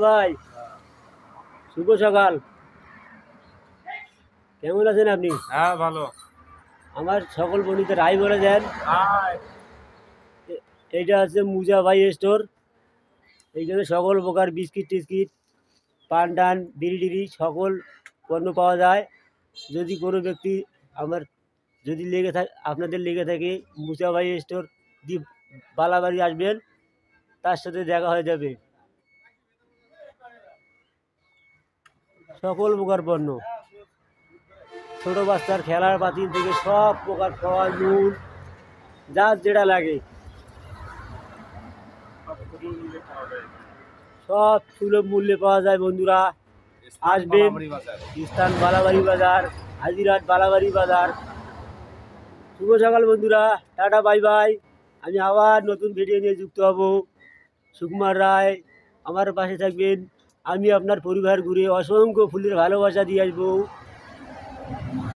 ভাই, শুভ সকাল। কেমন আছেন আপনি? হ্যাঁ ভালো। আমার সকল বন্ধুদের হাই বলে দেন। হাই। এইটা হচ্ছে মুজা ভাই স্টোর। এইখানে সকল প্রকার বিস্কিট টিস্কিট, পান টান, বিড়ি টিড়ি সকল পণ্য পাওয়া যায়। যদি কোনো ব্যক্তি আমার যদি আপনাদের লেগে থাকে মুজা ভাই স্টোর দি বালাবাড়ি আসবেন, তার সাথে দেখা হয়ে যাবে। সকল প্রকার পণ্য, ছোট বাচ্চার খেলার পাতিল থেকে সব প্রকার ফল মূল যার যেটা লাগে সব সুলভ মূল্যে পাওয়া যায়। বন্ধুরা আসবেন, স্থান বালাবাড়ি বাজার, হাজিরহাট বালাবাড়ি বাজার। শুভ সকাল বন্ধুরা, টাটা বাই বাই। আমি আবার নতুন ভিডিও নিয়ে যুক্ত হব। সুকুমার রায় আমার পাশে থাকবেন, আমি আপনার পরিবার ঘুরে অসংখ্য ফুলের ভালোবাসা দিয়ে আসবো।